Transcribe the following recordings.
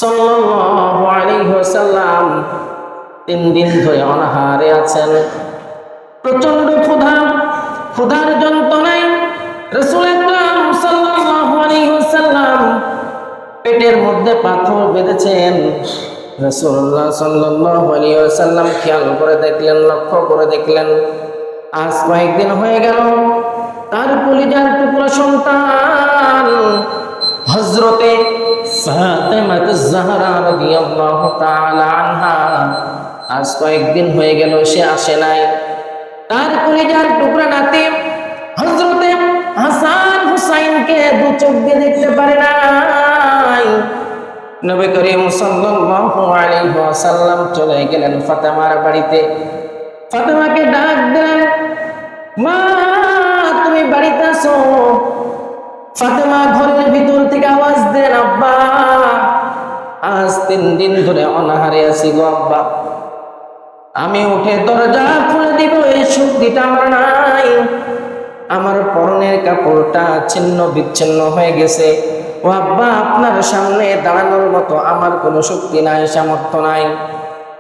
সাল্লাল্লাহু আলাইহি ওয়াসাল্লাম 3 দিন ধরে অনাহারে আছেন। প্রচন্ড ক্ষুধার যন্ত্রণায় রাসূল আকরাম সাল্লাল্লাহু আলাইহি ওয়াসাল্লাম পেটের মধ্যে পাথর বেঁধেছেন। রাসূলুল্লাহ সাল্লাল্লাহু আলাইহি ওয়াসাল্লাম খেয়াল করে দেখলেন, লক্ষ্য করে দেখলেন, আজ কয়েকদিন হয়ে গেল তার কলিজার টুকরা সন্তান হযরতে ফাতেমা জাহরা রাদিয়াল্লাহু তাআলা আনহা আজ কয়েকদিন হয়ে গেল সে আসে নাই। তার কলিজার টুকরা নাতি হযরতে হাসান হুসাইনকে দু চোখ দিয়ে দেখতে পারে নাই। নবী করিম সাল্লাল্লাহু আলাইহি ওয়াসাল্লাম চলে গেলেন ফাতেমার বাড়িতে। ফাতেমাকে ডাক দিলেন, মা তুমি বাড়িতে আছো? ফাতেমা ঘরের ভিতর থেকে আওয়াজ দেন, আব্বা আজ 3 দিন ধরে অনাহারে আছি গো আব্বা, আমি উঠে দরজা খুলে দিব এই শক্তিটা আমার নাই, আমার পরনের কাপড়টা ছিন্ন বিচ্ছিন্ন হয়ে গেছে। ও আব্বা আপনার সামনে দাঁড়ানোর মতো আমার কোনো শক্তি নাই, সামর্থ্য নাই।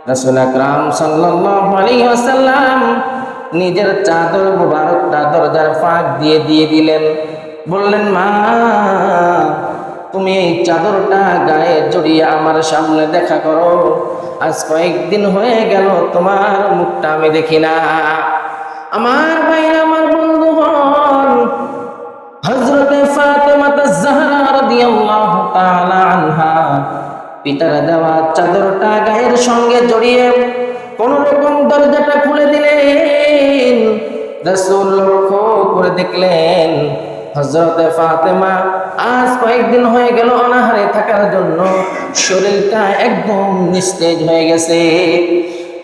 রাসূল আকরাম সাল্লাল্লাহু আলাইহি ওয়াসাল্লাম নিজের চাদর মুবারকটা দরজার ফাঁক দিয়ে দিলেন। বললেন, মা তুমি এই চাদরটা গায়ে জড়িয়ে আমার সামনে দেখা করো, আজ কয়েকদিন হয়ে গেল তোমার মুখটা আমি দেখি না। আমার ভাইরা, আমার বন্ধুগণ, হযরতে ফাতেমা জাহরা রাদিয়াল্লাহু তাআলা আনহা পিতার দেওয়া চাদরটা গায়ের সঙ্গে জড়িয়ে কোন রকম দরজাটা খুলে দিলেন। রাসূল লক্ষ্য করে দেখলেন হযরতে ফাতেমা আজ কয়েকদিন হয়ে গেল অনাহারে থাকার জন্য শরীরটা একদম নিস্তেজ হয়ে গেছে।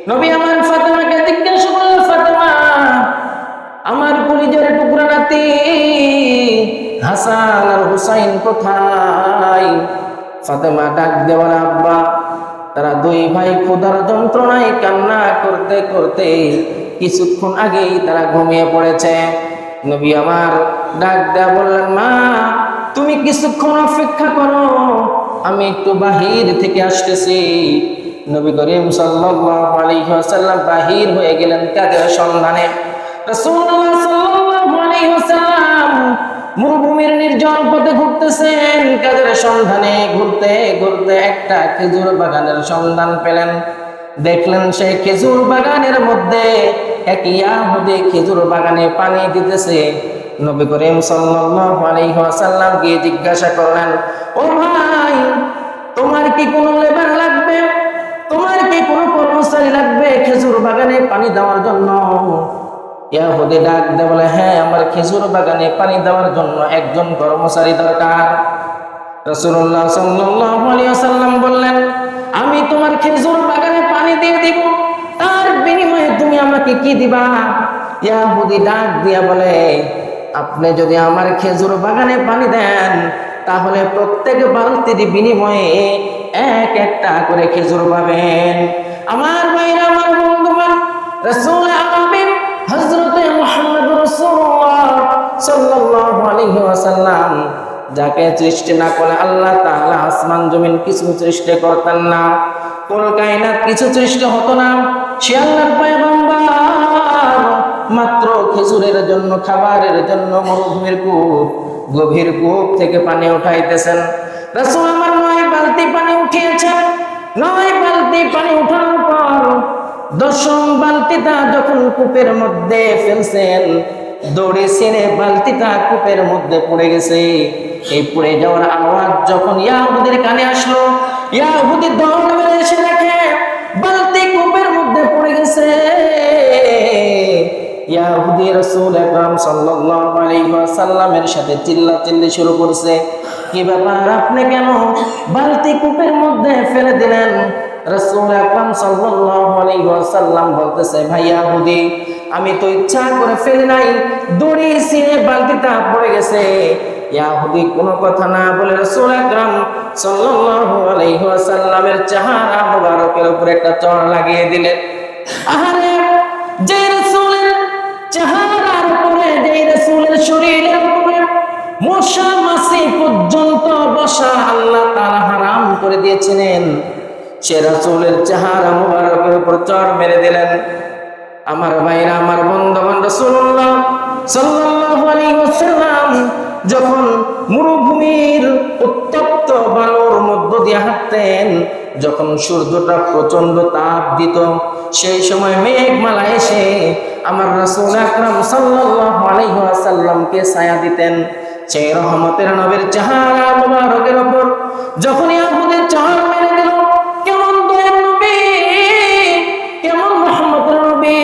নবী আমার ফাতেমাকে জিজ্ঞাসা করলেন, ফাতেমা আমার কলিজার টুকরা নাতি হাসান আর হুসাইন কোথায়? ফাতেমা ডাক দেওয়ার, আব্বা তারা 2 ভাই ক্ষুধার যন্ত্রণায় কান্না করতে করতে কিছুক্ষণ আগেই তারা ঘুমিয়ে পড়েছে। নবী আমার ডাক দেয়া বললেন, মা তুমি কিছুক্ষণ অপেক্ষা করো, আমি একটু বাহির থেকে আসতেছি। নবী করিম সাল্লাল্লাহু আলাইহি ওয়াসাল্লাম বাহির হয়ে গেলেন কাদের সন্ধানে। রাসূলুল্লাহ সাল্লাল্লাহু আলাইহি ওয়াসাল্লাম মরুভূমির নির্জন পথে ঘুরতেছেন কাদের সন্ধানে। ঘুরতে ঘুরতে একটা খেজুর বাগানের সন্ধান পেলেন। দেখলেন সেই খেজুর বাগানের মধ্যে এক ইহুদি খেজুর বাগানে পানি দিতেছে। নবী করিম সাল্লাল্লাহু আলাইহি ওয়াসাল্লাম গিয়ে জিজ্ঞাসা করলেন, ও ভাই তোমার কি কোনো লেবার লাগবে? তোমার কি কোনো কর্মচারী লাগবে খেজুর বাগানে পানি দেওয়ার জন্য? ইহুদি ডাক দিয়ে বলে, হ্যাঁ আমার খেজুর বাগানে পানি দেওয়ার জন্য একজন কর্মচারী দরকার। রাসূলুল্লাহ সাল্লাল্লাহু আলাইহি ওয়াসাল্লাম বললেন, আমি তোমার খেজুর বাগানে পানি দিয়ে দিব, তার বিনিময়ে তুমি আমাকে কি দিবা? ইহুদি ডাক দিয়া বলে, আপনি যদি আমার খেজুর বাগানে পানি দেন তাহলে প্রত্যেক বালতির বিনিময়ে একটা করে খেজুর পাবেন। আমার ভাইরা, আমার বন্ধুগণ, রাসূল আমিন হযরতে মুহাম্মদ রাসূলুল্লাহ সাল্লাল্লাহু আলাইহি ওয়াসাল্লাম যাকে সৃষ্টি না করে আল্লাহ তাআলা আসমান জমিন কিছু সৃষ্টি করতেন না, কুল কায়নাত কিছু সৃষ্টি হতো না, সে আল্লাহর পয়গম্বর মাত্র খেজুরের জন্য, খাবারের জন্য মরুভূমির কূপ, গভীর কূপ থেকে পানি উঠাইতেছেন। রাসূল আমার 9 বালতি পানি উঠিয়েছেন। 9 বালতি পানি উঠানোর পর 10ম বালতিটা যখন কূপের মধ্যে ফেলছেন, দৌড়ে ছেড়ে বালতিটা কূপের মধ্যে পড়ে গেছে। এই পড়ে যাওয়ার আওয়াজ যখন ইহুদির কানে আসলো, ইহুদি দৌড়ে বেরিয়ে এসে দেখে বালতি কূপের মধ্যে পড়ে গেছে। ইহুদি রাসূল আকরাম সাল্লাল্লাহু আলাইহি ওয়াসাল্লামের সাথে চিল্লাচিল্লি শুরু করছে, কি ব্যাপার, আপনি কেন বালতি কূপের মধ্যে ফেলে দিলেন? রাসূল আকরাম সাল্লাল্লাহু আলাইহি ওয়াসাল্লাম বলতেছে, ভাই ইহুদি আমি তো ইচ্ছা করে ফেলি নাই, দড়ি ছিঁড়ে বালতিটা পড়ে গেছে। ইহুদি কোনো কথা না বলে রাসূল আকরাম সাল্লাল্লাহু আলাইহি ওয়াসাল্লামের চেহারা মুবারকের উপরে একটা চড় লাগিয়ে দিলেন। আহারে, যে রাসূলের চেহারার উপরে, যে রাসূলের শরীরের উপরে মশা মাছি পর্যন্ত বসা আল্লাহ তাআলা হারাম করে দিয়েছিলেন। সে রাসূলের চেহারা মুবারকের উপর চড় মেরে দিলেন। আমার ভাইরা, আমার বন্ধুগণ, রাসূলুল্লাহ সাল্লাল্লাহু আলাইহি ওয়াসাল্লাম যখন মরুভূমির উত্তপ্ত বালুর মধ্য দিয়ে হাঁটতেন, যখন সূর্যটা প্রচন্ড তাপ দিত, সেই সময় মেঘমালা এসে আমার রাসূল আকরাম সাল্লাল্লাহু আলাইহি ওয়াসাল্লামকে ছায়া দিতেন। সেই রহমতের নবীর চেহারা মুবারকের উপর যখন ইয়াহুদের চড় মেরে দিল, কেমন দয়ার নবী, কেমন রহমতের নবী,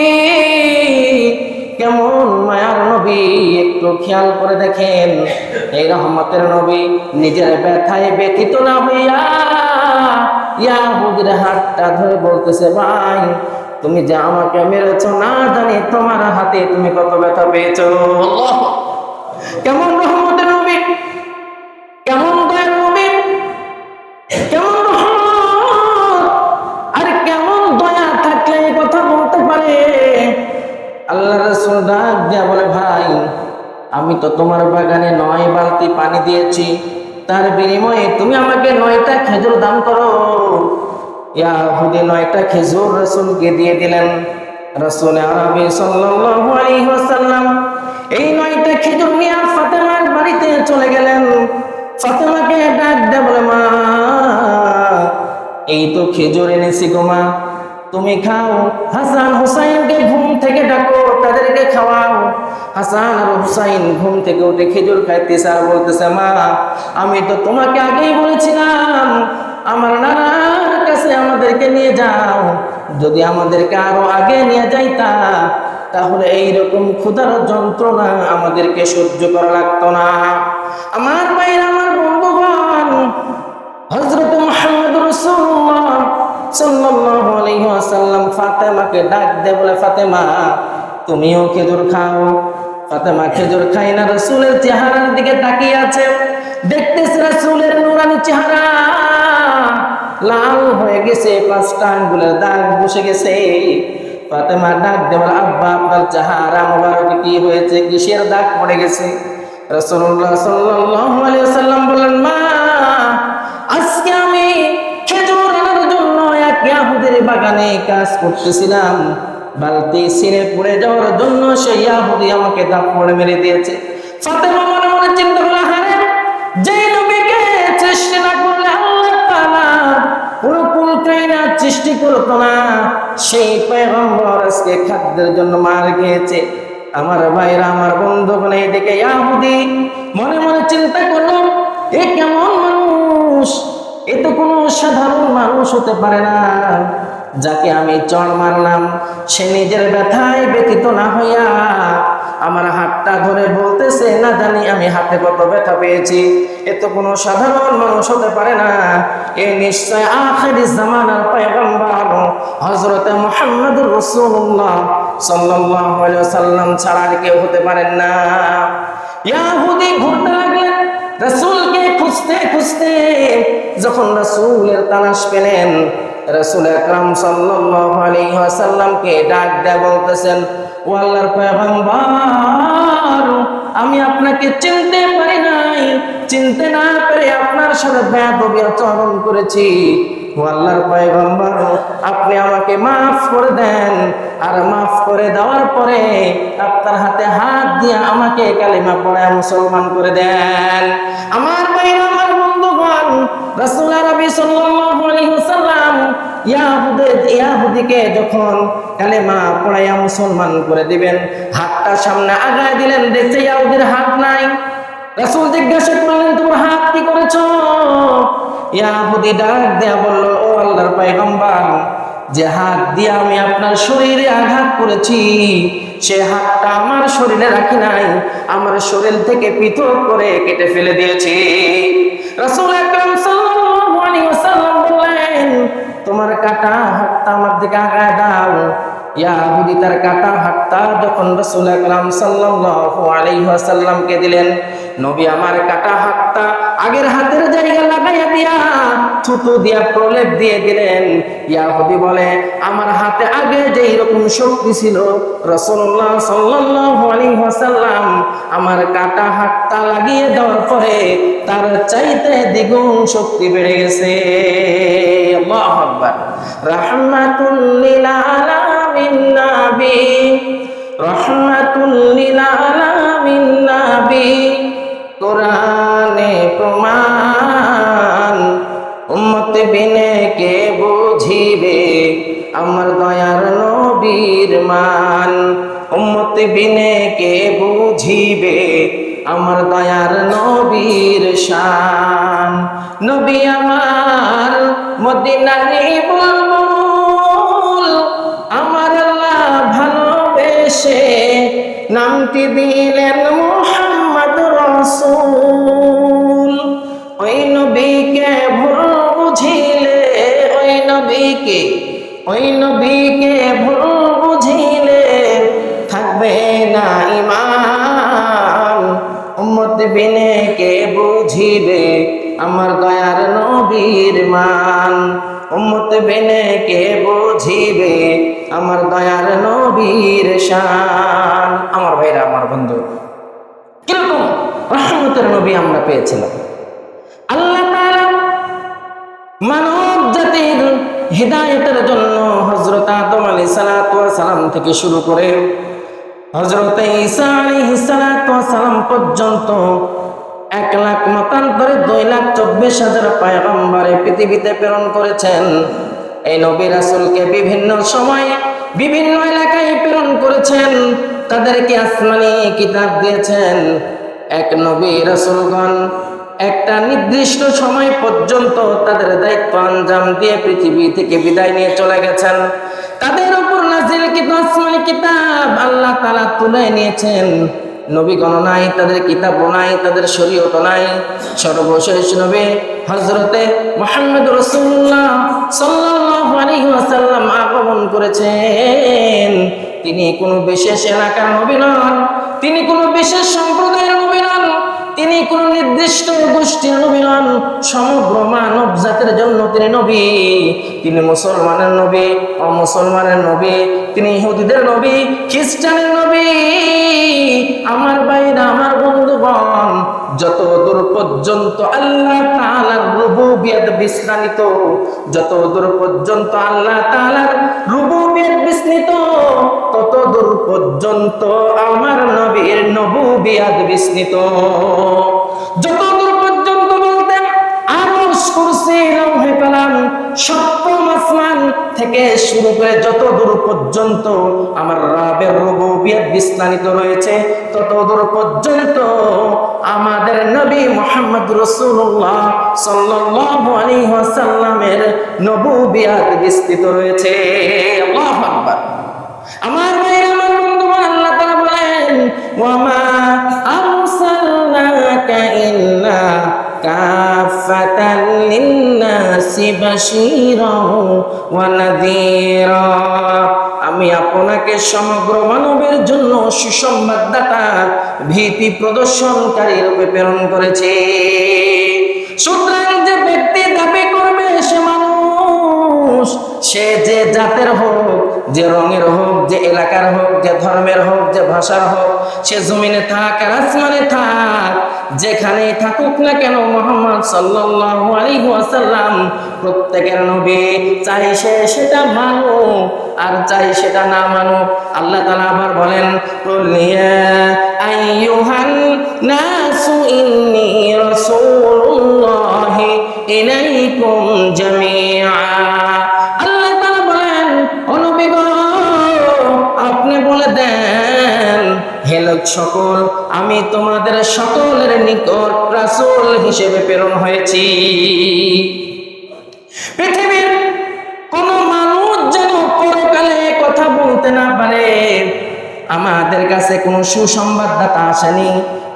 কেমন মায়ার নবী, একটু খেয়াল করে দেখেন। এই রহমতের নবী নিজের ব্যথায় ব্যথিত না হইয়া ইয়াহুদের হাতটা ধরে বলতেছে, ভাই তুমি যে আমাকে মেরেছো, না জানি তোমার হাতে তুমি কত ব্যথা পেয়েছো। আল্লাহ, কেমন রহমতের নবী, কেমন দয়ার নবী, কেমন রহমত আর কেমন দয়া থাকলে এই কথা বলতে পারে। আল্লাহ রাসূল ডাক দিয়া বলে, ভাই আমি তো তোমার বাগানে 9 বালতি পানি দিয়েছি, তার বিনিময়ে তুমি আমাকে 9টা খেজুর দান করো। ইয়াহুদি 9টা খেজুর রাসূলকে দিয়ে দিলেন। রাসূল আরবি সাল্লাল্লাহু আলাইহি ওয়াসাল্লাম এই 9টা খেজুর নিয়ে ফাতেমার বাড়িতে চলে গেলেন। ফাতেমাকে ডাক দিয়ে বলে, মা এই তো খেজুর এনেছি গো মা, তুমি খাও। হাসান হুসাইনকে ঘুম থেকে ডাকো, তাদেরকে খাওয়াও। হাসান আর হুসাইন ঘুম থেকে উঠে খেজুর খাইতেছে আর বলতেছে, মা আমি তো তোমাকে আগেই বলেছিলাম আমার নানার কাছে আমাদেরকে নিয়ে যাও, যদি আমাদেরকে আরো আগে নিয়ে যাইতা তাহলে এইরকম ক্ষুধার যন্ত্রণা আমাদেরকে সহ্য করা লাগতো না। আমার ভাইরা, আমার বন্ধুগণ, হযরত মুহাম্মদ রাসূলুল্লাহ সাল্লাল্লাহু আলাইহি ওয়াসাল্লাম ফাতেমাকে ডাক দিয়ে বলে, ফাতেমা তুমিও খেজুর খাও। ফাতেমা খেজুর খাই না, রাসূলের চেহারার দিকে তাকিয়ে আছে, দেখতেছে রাসূলের নূরানি চেহারা লাল হয়ে গেছে, 5টা আঙ্গুলের দাগ বসে গেছে। ফাতেমা ডাক দিয়ে বলে, আব্বা আপনার চেহারা মোবারকে কি হয়েছে, কিসের দাগ পড়ে গেছে? রাসূলুল্লাহ সাল্লাল্লাহু আলাইহি ওয়াসাল্লাম বললেন, মা আজকে আমি খেজুর আনার জন্য এক ইয়াহুদের বাগানে কাজ করতেছিলাম, বালতি ছিঁড়ে পড়ে যাওয়ার জন্য সেই ইয়াহুদি আমাকে থাপ্পড় মেরে দিয়েছে। ফাতেমা মনে মনে চিন্তা করল, হারে যে নবীকে সৃষ্টি না করলে আল্লাহ তাআলা পুরো কুল কায়নাত সৃষ্টি করতো না, সেই পয়গম্বর আজকে খাদ্যের জন্য মার খেয়েছে। আমার ভাইরা, আমার বন্ধুগণ, এইদিকে ইয়াহুদি মনে মনে চিন্তা করলো, এ কেমন মানুষ, এ তো কোনো সাধারণ মানুষ হতে পারে না, যাকে আমি চড় মারলাম সে নিজের ব্যথায় ব্যথিত না হইয়া আমার হাতটা ধরে বলতেছে, না জানি আমি হাতে কত ব্যথা পেয়েছি। এ তো কোনো সাধারণ মানুষ হতে পারে না, এ নিশ্চয় আখিরি জামানার পয়গম্বর হযরত মুহাম্মদুর রাসূলুল্লাহ সাল্লাল্লাহু আলাইহি ওয়াসাল্লাম ছাড়া আর কেউ হতে পারেন না। ইয়াহুদি ঘুরতে লাগলেন রাসূলকে খুঁজতে খুঁজতে। যখন রাসূলের তালাশ পেলেন, রাসূল আকরাম সাল্লাল্লাহু আলাইহি ওয়াসাল্লামকে ডাক দিয়ে বলতেছেন, ও আল্লাহর পয়গম্বর, আমি আপনাকে চিনতে পারি নাই, চিনতে না পেরে আপনার সাথে বেয়াদবি আচরণ করেছি। ও আল্লাহর পয়গম্বর, আপনি আমাকে মাফ করে দেন, আর মাফ করে দেওয়ার পরে আপনার হাতে হাত দিয়ে আমাকে কালিমা পড়ায় মুসলমান করে দেন। আমার ভাইরা, আমার বন্ধুগণ, রাসূল আরবি সাল্লাল্লাহু আলাইহি ওয়াসাল্লাম ইয়াহুদিকে যখন কালেমা পড়াইয়া মুসলমান করে দিবেন, হাতটা সামনে আগায় দিলেন, দেখছে ইয়াহুদির হাত নাই। রাসূল জিজ্ঞাসা করলেন, তোমার হাত কি করেছো? ইয়াহুদি ডাক দেয়া বলল, ও আল্লাহর পয়গম্বর, যে হাত দিয়ে আমি আপনার শরীরে আঘাত করেছি, সে হাতটা আমার শরীরে রাখি নাই, আমার শরীর থেকে পৃথক করে কেটে ফেলে দিয়েছি। রাসূল আকরাম সাল্লাল্লাহু আলাইহি ওয়াসাল্লাম বললেন, তোমার কাটা হাতটা আমার দিকে আগায় দাও। ইয়াহুদি তার কাটা হাতটা যখন রাসূল আকরাম সাল্লাল্লাহু আলাইহি ওয়াসাল্লামকে দিলেন, নবী আমার কাটা হাতটা আগের হাতের জায়গা লাগাইয়া দিয়া থুতু দিয়া প্রলেপ দিয়ে দিলেন। ইহুদি বলে আমার হাতে আগে যেই রকম শক্তি ছিল, রাসূলুল্লাহ সাল্লাল্লাহু আলাইহি ওয়াসাল্লাম আমার কাটা হাতটা লাগিয়ে দেওয়ার পরে তার চাইতে দ্বিগুণ শক্তি বেড়ে গেছে। আল্লাহু আকবার। রাহমাতুল লিল আলামিন নবী, রাহমাতুল লিল আলামিন নবী, কোরআনে প্রমাণ, উম্মত বিনে কে বুঝিবে আমার দয়ার নবীর মান, উম্মত বিনে কে বুঝিবে আমার দয়ার নবীর শান। নবী আমার মদিনারই বুলবুল, আমার আল্লাহ ভালোবেসে নামটি দিলেন মুহাম্মদ রাসূল। ওই নবীকে ভুল বুঝিলে, ওই নবীকে ভুল বুঝিলে থাকবে না ঈমান, উম্মত বিনে কে বুঝিবে আমার দয়ার নবীর মান, উম্মত বিনে কে বুঝিবে আমার দয়ার নবীর শান। আমার ভাইরা, আমার বন্ধু, কিরকম রহমতের নবী আমরা পেয়েছিলাম। আল্লাহ তাআলা মানব জাতির হিদায়াতের জন্য হযরত আদম আলাইহিস সালাতু ওয়াস সালাম থেকে শুরু করে হযরত ঈসা আলাইহিস সালাতু ওয়াস সালাম পর্যন্ত 1 লাখ মতান্তরে 2,24,000 পয়গম্বরে পৃথিবীতে প্রেরণ করেছেন। এই নবী রাসূলকে বিভিন্ন সময়ে বিভিন্ন এলাকায় প্রেরণ করেছেন, তাদেরকে আসমানি কিতাব দিয়েছেন। এক নবী রাসূলগণ একটা নির্দিষ্ট সময় পর্যন্ত তাদের দায়িত্ব আঞ্জাম দিয়ে পৃথিবী থেকে বিদায় নিয়ে চলে গেছেন। তাদের উপর নাযিলকৃত আসমানি কিতাব আল্লাহ তাআলা তুলে নিয়েছেন। নবীগণ নাই, তাদের কিতাব নাই, তাদের শরীয়ত নাই। সর্বশেষ নবী হযরতে মুহাম্মদ রাসূলুল্লাহ সাল্লাল্লাহু আলাইহি ওয়াসাল্লাম আগমন করেছেন। তিনি কোনো বিশেষ এলাকার নবী নন, তিনি কোনো বিশেষ সম্প্রদায়ের নবী নন, তিনি কোন নির্দিষ্ট গোষ্ঠীর নবী নন, সমগ্র মানব জাতির জন্য তিনি নবী। তিনি মুসলমানের নবী, অমুসলমানের নবী, তিনি ইহুদিদের নবী, খ্রিস্টানের নবী। আমার ভাইরা, আমার বন্ধুগণ, যতদূর পর্যন্ত আল্লাহ তাআলার রুবুবিয়ত বিস্তারিত, যতদূর পর্যন্ত আল্লাহ তাআলার রুবুবিয়ত বিস্তৃত, ততদূর পর্যন্ত আমার নবীর নবুবিয়ত বিস্তৃত। যতদূর পর্যন্ত বলতেন আরশ, কুরসি, লৌহে কালাম, সপ্তম আসমান থেকে শুরু করে যতদূর পর্যন্ত আমার রবের রুবুবিয়ত বিস্তারিত রয়েছে, ততদূর পর্যন্ত আমাদের নবী মুহাম্মদ রাসূলুল্লাহ সাল্লাল্লাহু আলাইহি ওয়াসাল্লামের নবুবিয়ত বিস্তৃত রয়েছে। আল্লাহু আকবার। আমার ভাইরা, আমার বন্ধুগণ, আল্লাহ তাআলা বলেন ওয়া মা আরসালনাকা ইল্লা কাফাতান লিন-নাসি বাশীরাও ওয়া নাযীরা। আমি আপনাকে সমগ্র মানবের জন্য সুসংবাদদাতা, ভীতি প্রদর্শনকারী রূপে প্রেরণ করেছি। সুতরাং যে ব্যক্তি দাবি করবে সে মানুষ, সে যে জাতের হোক, যে রঙের হোক, যে এলাকার হোক, যে ধর্মের হোক, যে ভাষার হোক, সে জমিনে থাক আর আসমানে থাক, যেখানেই থাকুক না কেন, মুহাম্মদ সাল্লাল্লাহু আলাইহি ওয়াসাল্লাম প্রত্যেকের নবী। চাই সে সেটা মানুক আর চাই সেটা না মানুক। আল্লাহ তাআলা আবার বলেন কুল ইয়া আইয়ুহান নাসু ইন্নী রাসূলুল্লাহি ইলাইকুম জামিআ। আল্লাহ তাআলা বলেন, ও নবী গো, আপনি বলে দেন, হে লোক সকল, আমি তোমাদের সকলের নিকট রাসূল হিসেবে প্রেরণ হয়েছি। পৃথিবীর কোন মানুষ যেন পরকালে কথা বলতে না পারে। আমাদের কাছে কোনো সুসংবাদদাতা আসেনি,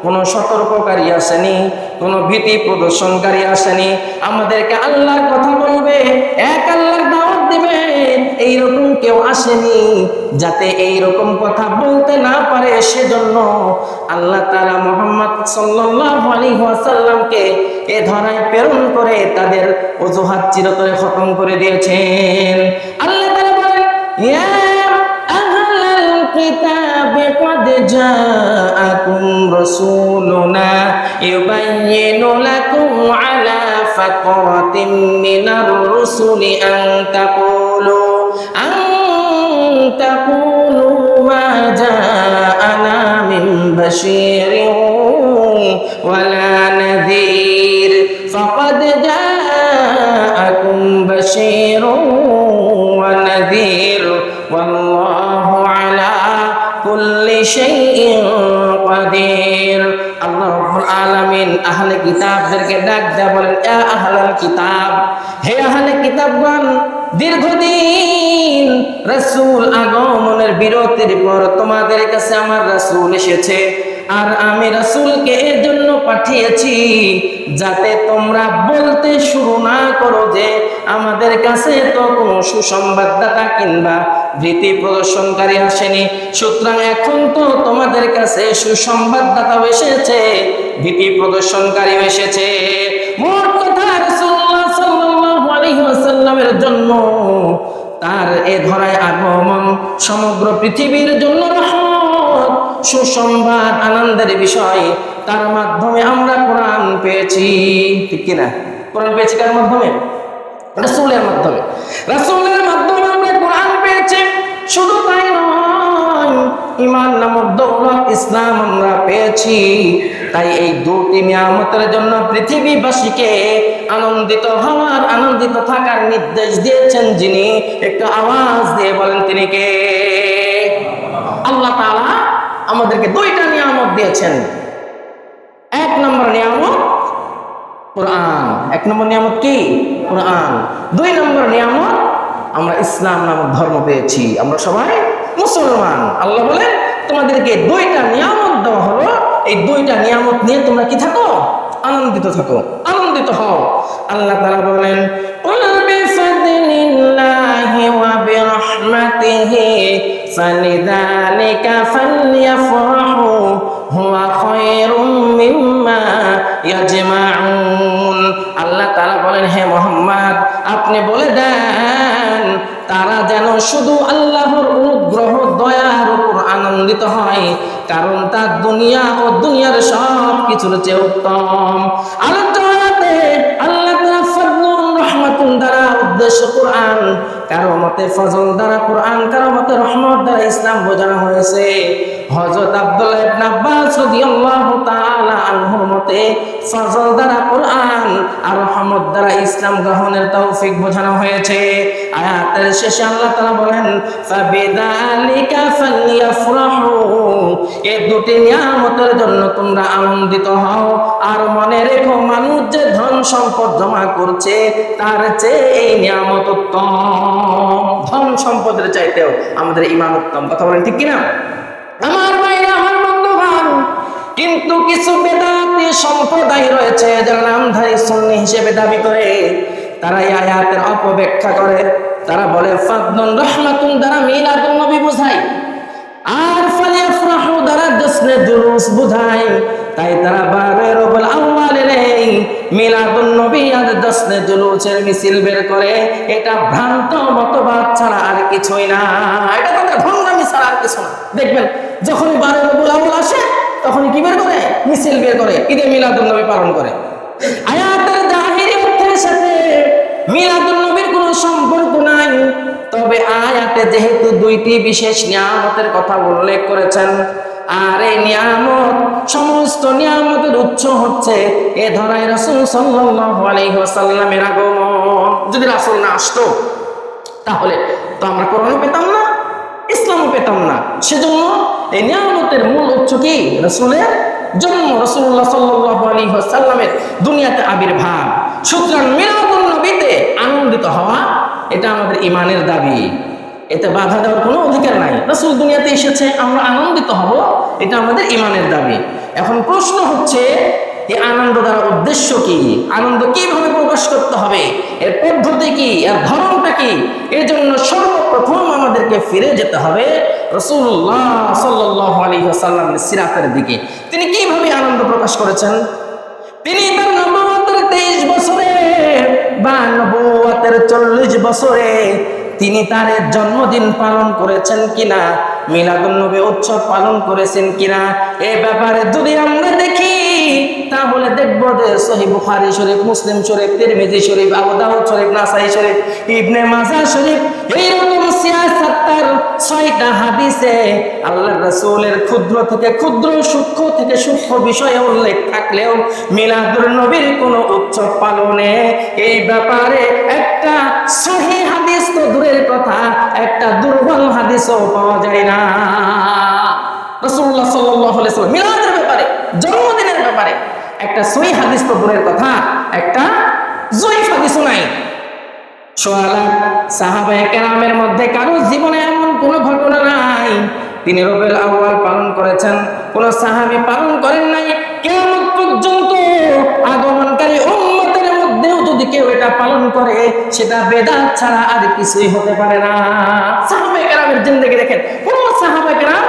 কোনো সতর্ককারী আসেনি, কোনো ভীতি প্রদর্শনকারী আসেনি। আমাদেরকে আল্লাহর কথা বলবে, এক আল্লাহর দাওয়াত দিবে, এইরকম কেউ কেউ আসেনি যাতে এই রকম কথা বলতে না পারে, সেজন্য আল্লাহ তাআলা মুহাম্মদ সাল্লাল্লাহু আলাইহি ওয়াসাল্লামকে এ ধরায় প্রেরণ করে তাদের অজুহাত চিরতরে খতম করে দিয়েছেন। আল্লাহ তাআলা বলেন, ইয়া আহলাল কিতাবি ক্বাদ জাআকুম রাসূলুনা ইউবাইয়িনু লাকুম আলা ফাতরাতিন মিনার রুসুলি আন তাকুলু মা জাআনা মিন বাশীরিন ওয়ালা নাযীর ফাকাদ জাআকুম বাশীরুন ওয়া নাযীর ওয়াল্লাহু আলা কুল্লি শাইইন কাদির। আল্লাহ রাব্বুল আলামিন আহলে কিতাবদেরকে ডাক দেয়া বলেন, ইয়া আহলাল কিতাব, হে আহলে কিতাবগণ, দীর্ঘদিন রাসূল আগমনের বিরতির পর তোমাদের কাছে আমার রাসূল এসেছে, আর আমি রাসূলকে এর জন্য পাঠিয়েছি যাতে তোমরা বলতে শুরু না করো যে আমাদের কাছে তো কোনো সুসংবাদদাতা কিংবা ভীতি প্রদর্শনকারী আসেনি। সুতরাং এখন তো তোমাদের কাছে সুসংবাদদাতা এসেছে, ভীতি প্রদর্শনকারী এসেছে। মোট কথা রাসূলুল্লাহ সাল্লাল্লাহু আলাইহি ওয়াসাল্লামের জন্য তার এ ধরায় আগমন সমগ্র পৃথিবীর জন্য রহমত, সুসংবাদ, আনন্দের বিষয়। তার মাধ্যমে আমরা কোরআন পেয়েছি, ঠিক কিনা? কোরআন পেয়েছি কার মাধ্যমে? রাসূলের মাধ্যমে। রাসূলের মাধ্যমে আমরা কোরআন পেয়েছি। শুধু তাই নয়, ঈমান নামক দৌলত ইসলাম আমরা পেয়েছি। তাই এই দুটি নিয়ামতের জন্য পৃথিবীবাসীকে আনন্দিত হওয়ার, আনন্দিত থাকার নির্দেশ দিয়েছেন যিনি, একটু আওয়াজ দিয়ে বলেন তিনি কে? আল্লাহ তাআলা আমাদেরকে দুইটা নিয়ামত দিয়েছেন। এক নম্বর নিয়ামত কোরআন। এক নম্বর নিয়ামত কি? কোরআন। দুই নম্বর নিয়ামত আমরা ইসলাম নামক ধর্ম পেয়েছি, আমরা সবাই মুসলমান। আল্লাহ বলেন তোমাদেরকে দুইটা নিয়ামত দেওয়া হলো, এই দুইটা নিয়ামত নিয়ে তোমরা কি থাকো? আনন্দিত থাকো, আনন্দিত হও। আল্লাহ তাআলা বলেন, কুল বিফাদলিল্লাহি ওয়া বিরহমাতিহি ফালিযালিকা ফালইফরাহু হুয়া খায়রুম মিম্মা ইয়াজমাউন। আল্লাহ তাআলা বলেন, হে মুহাম্মদ, আপনি বলে দেন তারা যেন শুধু আল্লাহর অনুগ্রহ, দয়ার উপর আনন্দিত হয়, কারণ তার দুনিয়া ও দুনিয়ার সব কিছুর চেয়ে উত্তম। আলোচনাতে আল্লাহ তাআলা ফজলুন রহমাতুন দ্বারা উদ্দেশ্য কোরআন, কারো মতে ফজল দ্বারা কোরআন, কারো মতে রহমত দ্বারা ইসলাম বোঝানো হয়েছে। হযরত আব্দুল্লাহ ইবনে আব্বাস রাদিয়াল্লাহু তাআলা আনহুর মতে ফজল দ্বারা কোরআন আর রহমত দ্বারা ইসলাম গ্রহণের তৌফিক বোঝানো হয়েছে। আয়াতের শেষে আল্লাহ তাআলা বলেন, ফাবিযালিকা ফালইফরাহু, এই দুটি নিয়ামতের জন্য তোমরা আনন্দিত হও। আর মনে রেখো, মানুষ যে ধন সম্পদ জমা করছে তার চেয়ে এই নিয়ামত উত্তম। ধন সম্পদের চাইতেও আমাদের ঈমান উত্তম। কথা বলেন ঠিক কিনা? আমার ভাইরা, আমার বন্ধুগণ, কিন্তু কিছু বেদাতি সম্প্রদায় রয়েছে যারা নামধারী সুন্নি হিসেবে দাবি করে। তারা এই আয়াতের অপব্যাখ্যা করে। তারা বলে ফাদলুন রহমাতুন দ্বারা মিলাদুন নবী বোঝায়, আর ফালিফরাহু দ্বারা জশ্নে জুলুস বোঝায়। তাই তারা 12 রবিউল আউয়ালের এই মিলাদুন নবী আর জশ্নে জুলুসের মিছিল বের করে। এটা ভ্রান্ত মতবাদ ছাড়া আর কিছুই না, এটা তাদের ভণ্ডামি ছাড়া আর কিছু না। দেখবেন যখন 12 রবিউল আউয়াল আসে তখন কি বের করে? মিছিল বের করে, ঈদে মিলাদুন নবী পালন করে। আয়াতের জাহিরি অর্থের সাথে মিলাদুন নবীর কোনো সম্পর্ক নাই। তবে আয়াতে যেহেতু দুইটি বিশেষ নিয়ামতের কথা উল্লেখ করেছেন, আর এই নিয়ামত, সমস্ত নিয়ামতের উৎস হচ্ছে এ ধরায় রাসূল সাল্লাল্লাহু আলাইহি ওয়াসাল্লামের আগমন। যদি রাসূল না আসতো তাহলে তো আমরা কোরআনও পেতাম না, ইসলামও পেতাম না। সেজন্য এই নিয়ামতের মূল উৎস কি? রাসূলের জন্ম, রাসূলুল্লাহ সাল্লাল্লাহু আলাইহি ওয়াসাল্লামের দুনিয়াতে আবির্ভাব। সুতরাং মিলাদুন নবীতে আনন্দিত হওয়া এটা আমাদের ঈমানের দাবি, এতে বাধা দেওয়ার কোনো অধিকার নাই। রাসূল দুনিয়াতে এসেছে, আমরা আনন্দিত হব, এটা আমাদের ঈমানের দাবি। এখন প্রশ্ন হচ্ছে, এই আনন্দ দ্বারা উদ্দেশ্য কি? আনন্দ কিভাবে প্রকাশ করতে হবে? এর পদ্ধতি কি? এর ধরনটা কি? এই জন্য সর্বপ্রথম আমাদেরকে ফিরে যেতে হবে রাসূলুল্লাহ সাল্লাল্লাহু আলাইহি ওয়াসাল্লামের সিরাতের দিকে। তিনি কিভাবে আনন্দ প্রকাশ করেছেন? তিনি তার নবুয়তের 23 বছরে বা নবুয়তের 40 বছরে তিনি তার জন্মদিন পালন করেছেন কিনা, মিলাদুন নবী উৎসব পালন করেছেন কিনা, এই ব্যাপারে যদি আমরা দেখি তাহলে দেখব যে সহিহ বুখারী শরীফ, মুসলিম শরীফ, তিরমিজি শরীফ, আবু দাউদ শরীফ, নাসাই শরীফ, ইবনে মাজাহ শরীফ, এইরকম ৬৬টা হাদিসে আল্লাহর রাসূলের ক্ষুদ্র থেকে ক্ষুদ্র, সূক্ষ্ম থেকে সূক্ষ্ম বিষয়ে উল্লেখ থাকলেও মিলাদুন নবীর কোন উৎসব পালনে এই ব্যাপারে একটা সহিহ হাদিস তো দূরের কথা, একটা দুর্বল হাদিসও পাওয়া যায় না। রাসূলুল্লাহ সাল্লাল্লাহু আলাইহি ওয়াসাল্লাম মিলাদের ব্যাপারে, জন্মদিনের ব্যাপারে একটা সহিহ হাদিস তো দূরের কথা, একটা জয়ীফ হাদিসও নাই। সাহাবায়ে কেরামের মধ্যে কারো জীবনে এমন কোন ঘটনা নাই তিনি রবিউল আউয়াল পালন করেছেন, কোন সাহাবী পালন করেন নাই। কিয়ামত পর্যন্ত আগমনকারী উম্মতের মধ্যেও যদি কেউ এটা পালন করে সেটা বেদাত ছাড়া আর কিছুই হতে পারে না। সাহাবায়ে কেরামের জিন্দেগি দেখেন, কোন সাহাবায়ে কেরাম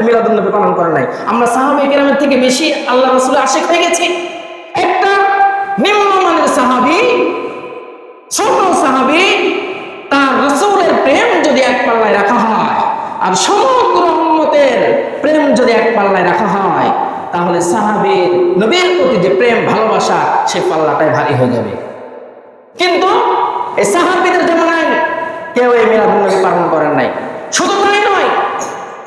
মিলাদুন নবী পালন করে নাই। আমরা সাহাবায়ে কেরামের থেকে বেশি আল্লাহ রাসূলের আশিক হয়ে গেছি। একটা নিম্নমানের সাহাবী, ছোট সাহাবী, তার রাসূলের প্রেম যদি এক পাল্লায় রাখা হয় আর সমগ্র উম্মতের প্রেম যদি এক পাল্লায় রাখা হয় তাহলে সাহাবীর নবীর প্রতি যে প্রেম ভালোবাসা সেই পাল্লাটাই ভারী হয়ে যাবে। কিন্তু এই সাহাবীদের জামানায় কেউ এই মিলাদুন নবী পালন করেন নাই। শুধু তাই নয়,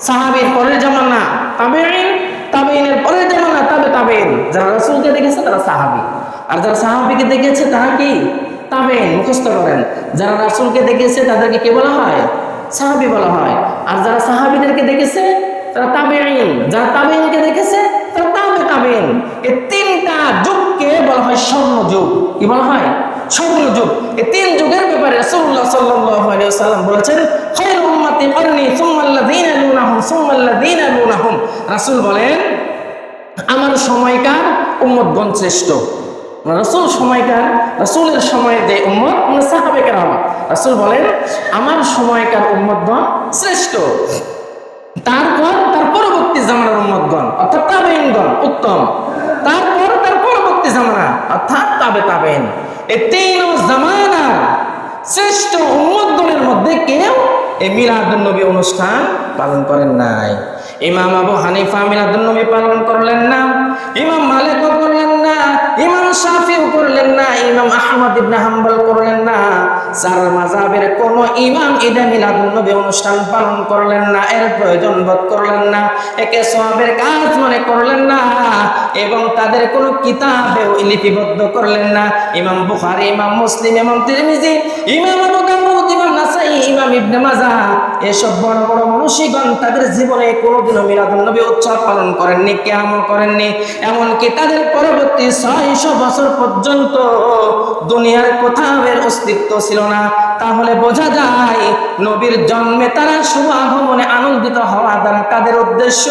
সাহাবীর পরের জামানা তাবেঈন, তাবেঈনের পরের জামানা তাবেঈন, যারা রাসূলকে দেখেছে তারা সাহাবী, আর যারা সাহাবীকে দেখেছে তারা কি? তাবেঈন। মুখস্থ করেন, যারা রাসূলকে দেখেছে তাদেরকে কি বলা হয়? সাহাবী বলা হয়। আর যারা সাহাবীদেরকে দেখেছে তারা তাবেঈন, যারা তাবেঈনকে দেখেছে তারা তাবেঈন। এই তিনটা যুগকে বলা হয় স্বর্ণ যুগ। কি বলা হয়? স্বর্ণ যুগ। এই তিন যুগের ব্যাপারে রাসূলুল্লাহ সাল্লাল্লাহু আলাইহি ওয়াসাল্লাম বলেছেন, খায়রুল উম্মতি কারনি সুম্মাল্লাযীনা ইয়ালুনাহুম সুম্মাল্লাযীনা ইয়ালুনাহুম। রাসূল বলেন, আমার সময়কার উম্মতগণ শ্রেষ্ঠ। রাসূল সময়কার, রাসূলের সময়ের যে উম্মত মানে সাহাবায়ে কেরাম, রাসূল বলেন আমার সময়কার উম্মতগণ শ্রেষ্ঠ, তারপর তার পরবর্তী জামানার উম্মতগণ অর্থাৎ তাবেঈনগণ উত্তম, তারপর তার পরবর্তী জামানা অর্থাৎ তাবেঈন। এই তিন জামানার শ্রেষ্ঠ উম্মতগণের মধ্যে কেউ এই মিলাদুন নবী অনুষ্ঠান পালন করেন নাই। ইমাম আবু হানিফা মিলাদুন নবী পালন করলেন না, ইমাম মালিকও করলেন না, ইমাম শাফিঈও করলেন না, ইমাম আহমদ ইবনে হাম্বল করলেন না। চার মাযহাবের কোন ইমাম ঈদে মিলাদুন নবী অনুষ্ঠান পালন করলেন না, এর প্রয়োজন বোধ করলেন না, একে সওয়াবের কাজ মনে করলেন না এবং তাদের কোনো কিতাবেও লিপিবদ্ধ করলেন না। ইমাম বুখারী, ইমাম মুসলিম, ইমাম তিরমিজি, ইমাম আবু দাউদ, ইমাম নাসাই, ইমাম ইবনে মাজাহ এসব বড় বড় মনীষীগণ তাদের জীবনে কোনোদিনও মিলাদুন নবী উৎসব পালন করেননি, কিয়ামও করেননি। এমনকি তাদের পরবর্তী 600 বছর পর্যন্ত দুনিয়ার কোথাও এর অস্তিত্ব ছিল না। তাহলে বোঝা যায় নবীর জন্মে তারা শুভ আগমনে আনন্দিত হওয়া দ্বারা তাদের উদ্দেশ্য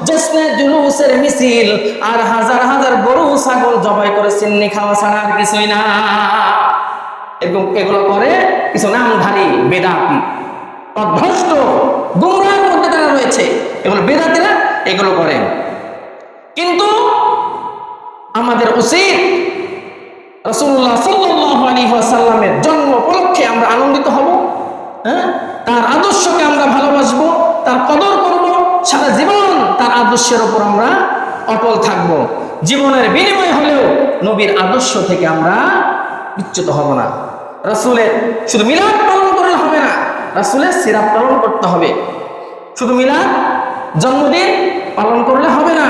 জশ্নে জুলুসের মিছিল আর হাজার হাজার গরু ছাগল জবাই করে সিন্নি খাওয়া ছাড়া আর কিছুই না। এগুলো করে কিছু নামধারী বেদাতি অভ্যস্ত গুমরাহের মধ্যে তারা রয়েছে, এগুলো বেদাতিরা এগুলো করে। কিন্তু আমাদের উচিত রাসূলুল্লাহ সাল্লাল্লাহু আলাইহি ওয়াসাল্লামের জন্ম উপলক্ষে আমরা আনন্দিত হব, তার আদর্শকে আমরা ভালোবাসবো, তার কদর করব, সারা জীবন তার আদর্শের উপর আমরা অটল থাকব। জীবনের বিনিময় হলেও নবীর আদর্শ থেকে আমরা বিচ্যুত হব না। রাসূলের শুধু মিলাদ পালন করলে হবে না, রাসূলের সিরাত পালন করতে হবে। শুধু মিলাদ জন্মদিন পালন করলে হবে না,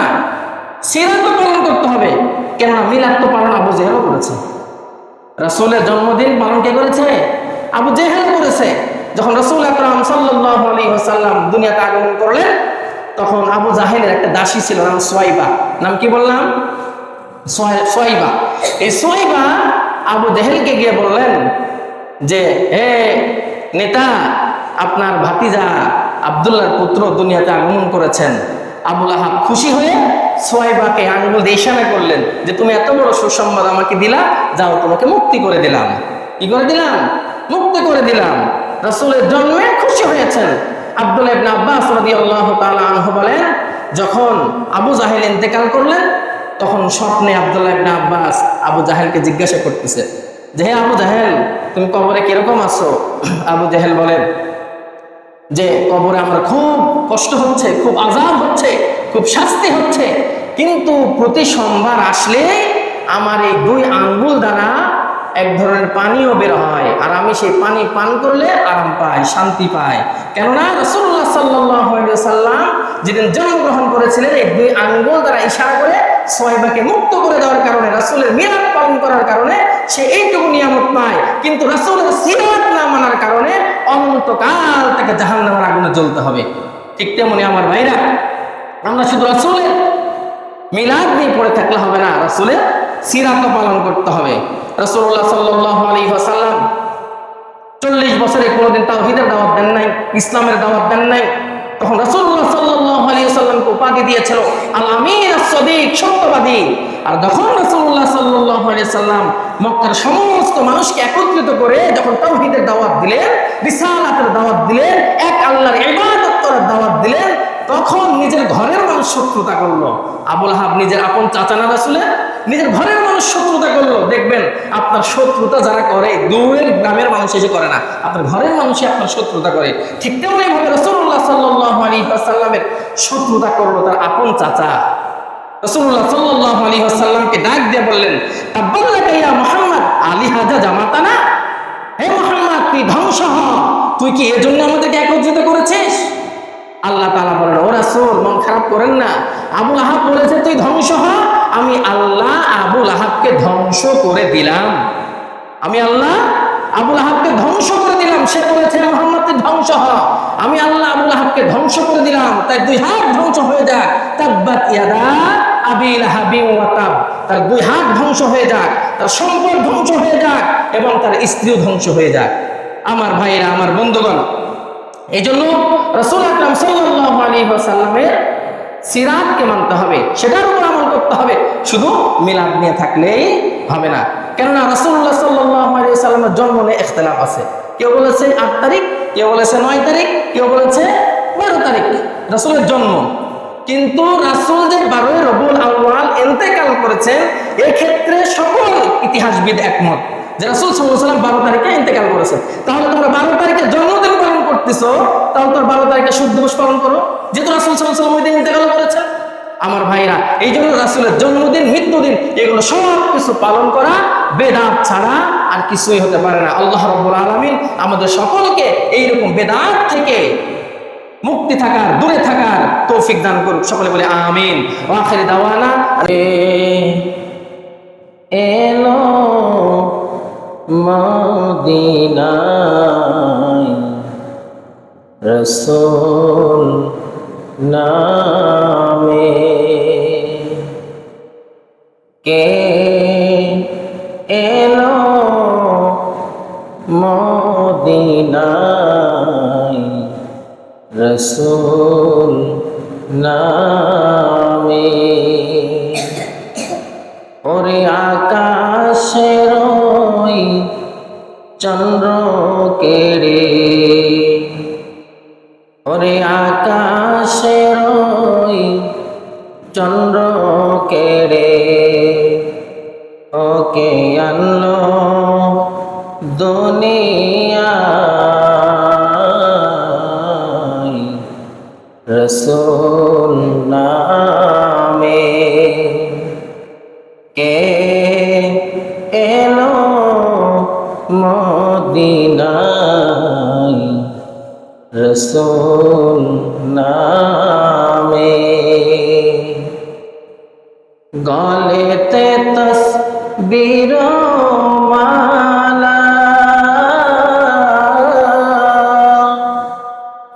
সিরাতও পালন করতে হবে। কেননা মিলাদ তো পালন আবু জেহেলও করেছে, রাসূলের জন্মদিন পালন কে করেছে? আবু জেহেল করেছে। যখন রাসূল আকরাম সাল্লাল্লাহু আলাইহি ওয়াসাল্লাম দুনিয়াতে আগমন করলেন তখন আবু জাহেলের একটা দাসী ছিল, নাম সুয়াইবা। নাম কি বললাম? সুয়াইবা। এই সুয়াইবা আবু জেহেলকে গিয়ে বললেন যে, হে নেতা, আপনার ভাতিজা আব্দুল্লাহর পুত্র দুনিয়াতে আগমন করেছেন। আবু লাহাব খুশি হয়ে সুয়াইবাকে আঙ্গুল দিয়ে ইশারা করলেন যে তুমি এত বড় সুসংবাদ আমাকে দিলা, যাও তোমাকে মুক্তি করে দিলাম। কি করে দিলাম? মুক্ত করে দিলাম। রাসূলের জন্মে খুশি হয়েছেন। আব্দুল্লাহ ইবনে আব্বাস রাদিয়াল্লাহু তাআলা আনহু বলেন, যখন আবু জাহেল ইন্তেকাল করলেন তখন স্বপ্নে আব্দুল্লাহ ইবনে আব্বাস আবু জাহেলকে জিজ্ঞাসা করতেছে যে, হে আবু জাহেল, তুমি কবরে কিরকম আছো? আবু জাহেল বলেন যে, কবরে আমার খুব কষ্ট হচ্ছে, খুব আযাব হচ্ছে, খুব শাস্তি হচ্ছে, কিন্তু প্রতি সোমবার আসলে আমার এই 2 আঙ্গুল দ্বারা এক ধরনের পানিও বের হয়, আর আমি সেই পানি পান করলে আরাম পাই, শান্তি পাই। কেননা রাসূলুল্লাহ সাল্লাল্লাহু আলাইহি ওয়াসাল্লাম যেদিন জন্মগ্রহণ করেছিলেন, এই 2 আঙ্গুল দ্বারা ইশারা করে সোয়াইবাকে মুক্ত করে দেওয়ার কারণে, রাসূলের মিলাদ পালন করার কারণে সে এইটুকু নিয়ামত পায়। কিন্তু রাসূলের সিরাত না মানার কারণে অনন্তকাল তাকে জাহান্নামের আগুনে জ্বলতে হবে। ঠিক তেমনি আমার ভাইরা, আমরা শুধু রাসূলের মিলাদ নিয়ে পড়ে থাকলে হবে না, রাসূলের সিরাতও পালন করতে হবে। রাসূলুল্লাহ সাল্লাল্লাহু আলাইহি ওয়াসাল্লাম 40 বছরে কোনোদিন তাওহীদের দাওয়াত দেন নাই, ইসলামের দাওয়াত দেন নাই। তখন রাসূলুল্লাহ সাল্লাল্লাহু আলাইহি ওয়াসাল্লামকে উপাধি দিয়েছিল আল আমিন আস-সাদিক, সত্যবাদী। আর যখন রাসূলুল্লাহ সাল্লাল্লাহু আলাইহি ওয়াসাল্লাম মক্কার সমস্ত মানুষকে একত্রিত করে যখন তাওহীদের দাওয়াত দিলেন, রিসালাতের দাওয়াত দিলেন, এক আল্লাহর ইবাদত করার দাওয়াত দিলেন, তখন নিজের ঘরের মানুষ শত্রুতা করলো। আবু লাহাব নিজের আপন চাচা না রাসূলের, নিজের ঘরের মানুষ শত্রুতা করলো। দেখবেন আপনার শত্রুতা যারা করে দূরের গ্রামের মানুষ এসে করে না, আপনার ঘরের মানুষই আপনার শত্রুতা করে। ঠিক তেমনি ভাবে রাসূলুল্লাহ সাল্লাল্লাহু আলাইহি ওয়াসাল্লামের শত্রুতা করলো তার আপন চাচা। রাসূলুল্লাহ সাল্লাল্লাহু আলাইহি ওয়াসাল্লামকে ডাক দিয়ে বললেন, তাব্বাল্লাকা ইয়া মুহাম্মদ আলিহাজা জামাতানা, হে মুহাম্মদ তুই ধ্বংস হ, তুই কি এজন্য আমাদেরকে একত্রিত করেছিস? আল্লাহ তাআলা বলেন, ও রাসূল মন খারাপ করেন না, আবু লাহাব বলেছে তুই ধ্বংস হ, আমি আল্লাহ আবু লাহাবকে ধ্বংস করে দিলাম। আমি আল্লাহ আবু লাহাবকে ধ্বংস করে দিলাম। সে বলেছে মুহাম্মদ তুই ধ্বংস হ, আমি আল্লাহ আবু লাহাবকে ধ্বংস করে দিলাম, তাই 2 হাত ধ্বংস হয়ে যাক। তাব্বাত ইয়াদা আবি লাহাবিন ওয়া তাব, তার 2 হাত ধ্বংস হয়ে যাক, তার সম্পদ ধ্বংস হয়ে যাক, এবং তার স্ত্রীও ধ্বংস হয়ে যাক। আমার ভাইরা, আমার বন্ধুগণ, এই জন্য রাসূল আকরাম সাল্লাল্লাহু আলাইহি ওয়াসাল্লামের সিরাতকে মানতে হবে, সেটার উপর আমল করতে হবে। শুধু মিলাদ নিয়ে থাকলেই হবে না, কেননা রাসূলুল্লাহ সাল্লাল্লাহু আলাইহি ওয়াসাল্লামের জন্ম নিয়ে ইখতিলাফ আছে। কেউ বলেছে 8 তারিখ, কেউ বলেছে 9 তারিখ, কেউ বলেছে 12 তারিখ রাসূলের জন্ম। কিন্তু রাসূল যে 12 রবিউল আউয়াল ইন্তেকাল করেছেন, এই ক্ষেত্রে সকল ইতিহাসবিদ একমত যে রাসূল সাল্লাল্লাহু আলাইহি ওয়াসাল্লাম 12 তারিখে ইন্তেকাল করেছেন। তাহলে তোমরা 12 তারিখে জন্মদিন পালন করতেছো, তাহলে তোমরা 12 তারিখে শুদ্ধ দিবস পালন করো, যেহেতু রাসূল সাল্লাল্লাহু আলাইহি ওয়াসাল্লাম ওই দিন ইন্তেকাল করেছেন। আমার ভাইরা, এই জন্য রাসূলের জন্মদিন, মৃত্যুদিন এগুলো সব কিছু পালন করা বেদাত ছাড়া আর কিছুই হতে পারে না। আল্লাহ রাব্বুল আলামিন আমাদের সকলকে এইরকম বেদাত থেকে মুক্তি থাকার, দূরে থাকার তৌফিক দান করুন। সকলে বলে আমিন। ওয়া আখিরি দাওয়ানা এলো মদিনায় রাসূল নামে, কে এলো মদিনায় রাসূল নামে। ওরে আকাশের ওই চন্দ্র কেড়ে, ওরে আকাশের ওই চন্দ্র কেড়ে, ওকে আনলো দুনিয়ায় রাসূল নামে, কে এলো মদিনায় রাসূল নামে। গলেতে তসবির মালা,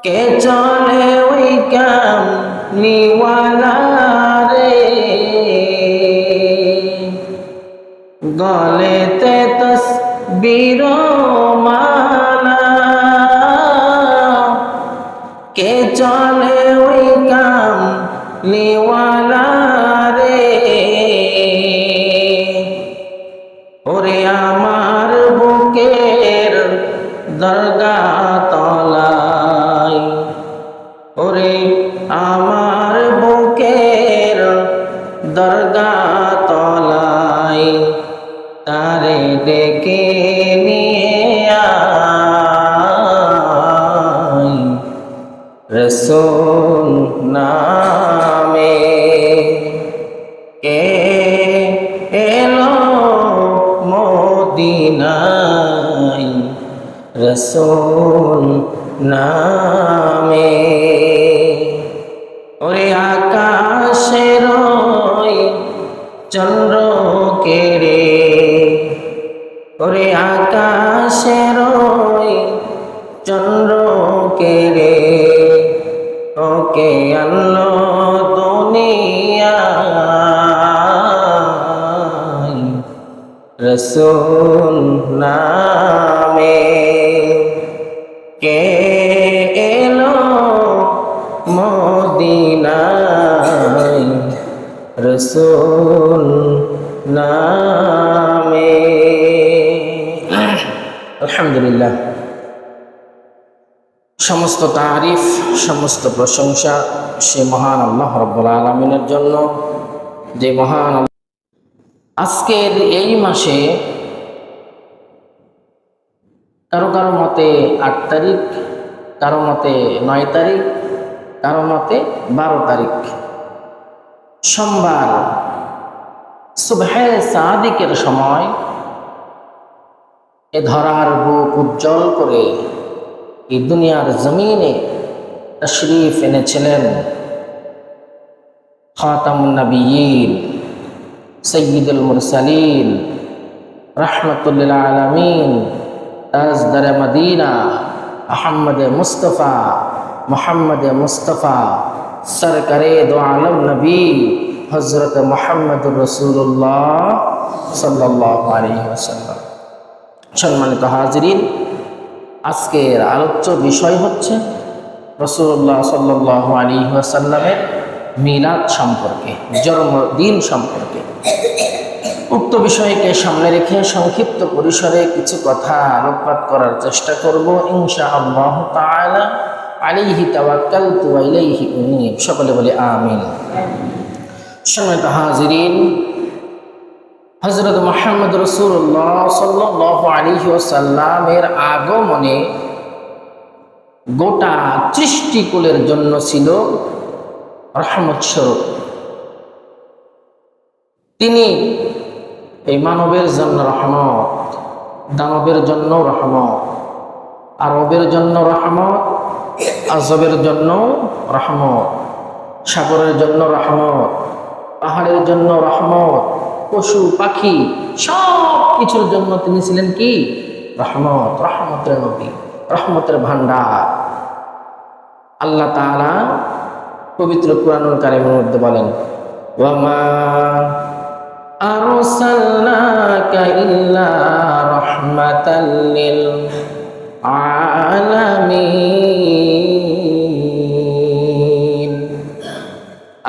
কে চলে ওই কামলিওয়ালা রে, গলেতে তসবির মালা, কে চলে ওই কামলিওয়ালা রে। ওরে আমার বুকের দরগা তলায়। ওরে আমার বুকের দরগা তলায় তারে ডেকে নিয়ে আয় রসূল নামে। কে এলো মদিনায় রসূল নামে। ওরে আকাশের চন্দ্র কেড়ে, ওরে আকাশের চন্দ্র কেড়ে ওকে আনলো দুনিয়ায় রসূল নামে। কে এলো মদিনায় রসূল নামে। আলহামদুলিল্লাহ, সমস্ত তারিফ, সমস্ত প্রশংসা সে মহান আল্লাহ রাব্বুল আলামিনের জন্য, যে মহান আজকের এই মাসে কারো কারো মতে ৮ তারিখ, কারো মতে ৯ তারিখ, কারো মতে ১২ তারিখ, সোমবার সুবহে সাদিকের সময় এ ধরার বুক উজ্জ্বল করে এই দুনিয়ার জমিনে তশরিফ এনেছিলেন খাতামুন নবিয়্যিন, সাইয়্যিদুল মুরসালিন, রাহমাতুল লিল আলামিন, তাজদারে মদিনা, মুহাম্মদে মুস্তাফা সরকারে দো আলম নবী হযরত মুহাম্মদুর রাসূলুল্লাহ সাল্লাল্লাহু আলাইহি ওয়াসাল্লাম। সম্মানিত হাজিরিন, আজকের আলোচ্য বিষয় হচ্ছে রাসূলুল্লাহ সাল্লাল্লাহু আলাইহি ওয়াসাল্লামের মিলাদ সম্পর্কে, জন্মদিন সম্পর্কে। উক্ত বিষয়কে সামনে রেখে সংক্ষিপ্ত পরিসরে কিছু কথা আলোকপাত করার চেষ্টা করব ইনশাআল্লাহ তাআলা। আলাইহি তাওয়াক্কালতু ওয়া ইলাইহি উনীব। সকলে বলি আমিন। সম্মানিত হাজিরিন, হযরত মুহাম্মদ রাসূলুল্লাহ সাল্লাল্লাহু আলাইহি ওয়াসাল্লামের আগমনে গোটা সৃষ্টিকুলের জন্য ছিল রহমত স্বরূপ। তিনি এই মানবের জন্য রহমত, দানবের জন্য রহমত, আরবের জন্য রহমত, আজবের জন্য রহমত, সাগরের জন্য রহমত, পাহাড়ের জন্য রহমত, পশু পাখি সব কিছুর জন্য তিনি ছিলেন কি? রহমত, রহমতের নবী, রহমতের ভান্ডার। আল্লাহ তাআলা পবিত্র কুরআনুল কারীমের মধ্যে বলেন, ওয়ামা আরসালনাকা ইল্লা রাহমাতাল লিল আলামিন।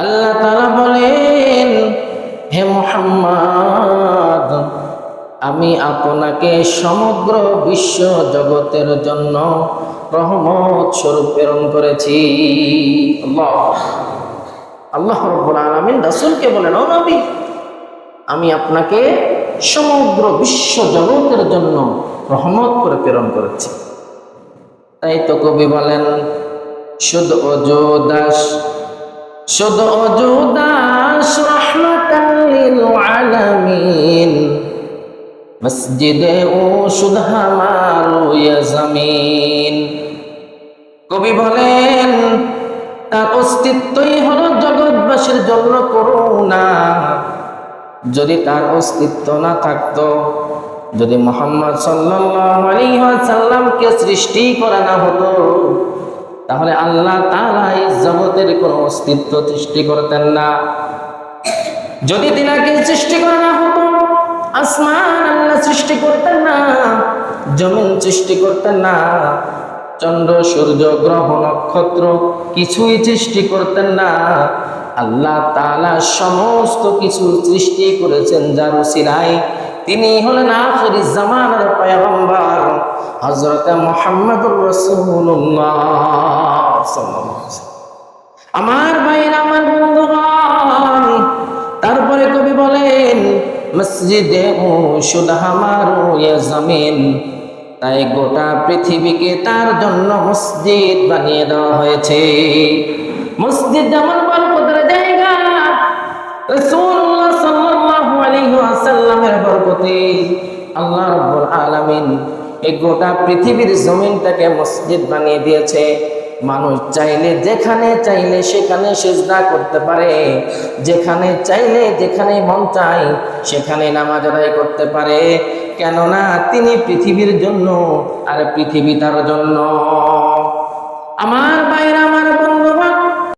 আল্লাহ তাআলা বলেন, হে মুহাম্মদ, আমি আপনাকে সমগ্র বিশ্ব জগতের জন্য রহমত স্বরূপ প্রেরণ করেছি। আল্লাহ রাব্বুল আলামিন রাসূলকে বলেন, ও নবী, আমি আপনাকে সমগ্র বিশ্ব জগতের জন্য রহমত করে প্রেরণ করেছি। তাই তো কবি বলেন, শুধু অযোদাস রহমাতাল লিল আলামিন, মসজিদে ও শুধু হামারো ইয়া জমিন। কবি বলেন, তার অস্তিত্বই হলো জগৎবাসীর জন্য করুণা। যদি তার অস্তিত্ব না থাকতো, যদি মুহাম্মদ সাল্লাল্লাহু আলাইহি ওয়াসাল্লামকে সৃষ্টি করা না হতো, তাহলে আল্লাহ তাআলা এই জগতের কোনো অস্তিত্ব সৃষ্টি করতেন না। যদি তিনাকে সৃষ্টি করা না হতো, আসমান আল্লাহ সৃষ্টি করতেন না, জমিন সৃষ্টি করতেন না, চন্দ্র সূর্য গ্রহ নক্ষত্র কিছুই সৃষ্টি করতেন না। আল্লাহ তাআলা সমস্ত কিছু সৃষ্টি করেছেন যার উসিলায় তিনি হলেন আখিরি জামানার পয়গম্বর হযরত মুহাম্মদুর রাসূলুল্লাহ সাল্লাল্লাহু আলাইহি ওয়াসাল্লাম। আমার ভাইরা, আমার বন্ধুগণ, তারপরে কবি বলেন মসজিদে ও শুধু হামারো ইয়ে জমিন, তাই গোটা পৃথিবীকে তার জন্য মসজিদ বানিয়ে দেওয়া হয়েছে। মসজিদ যেমন বরকতের জায়গা, রাসূলুল্লাহ সাল্লাল্লাহু আলাইহি ওয়াসাল্লামের বরকতে আল্লাহ রাব্বুল আলামিন এই গোটা পৃথিবীর জমিনটাকে মসজিদ বানিয়ে দিয়েছে। মানুষ চাইলে যেখানে চাইলে সেখানে সিজদা করতে পারে, যেখানে চাইলে যেখানে মন চায় সেখানে নামাজ আদায় করতে পারে, কেননা তিনি পৃথিবীর জন্য আর পৃথিবী তার জন্য। আমার ভাইরা, আমার বন্ধুগণ,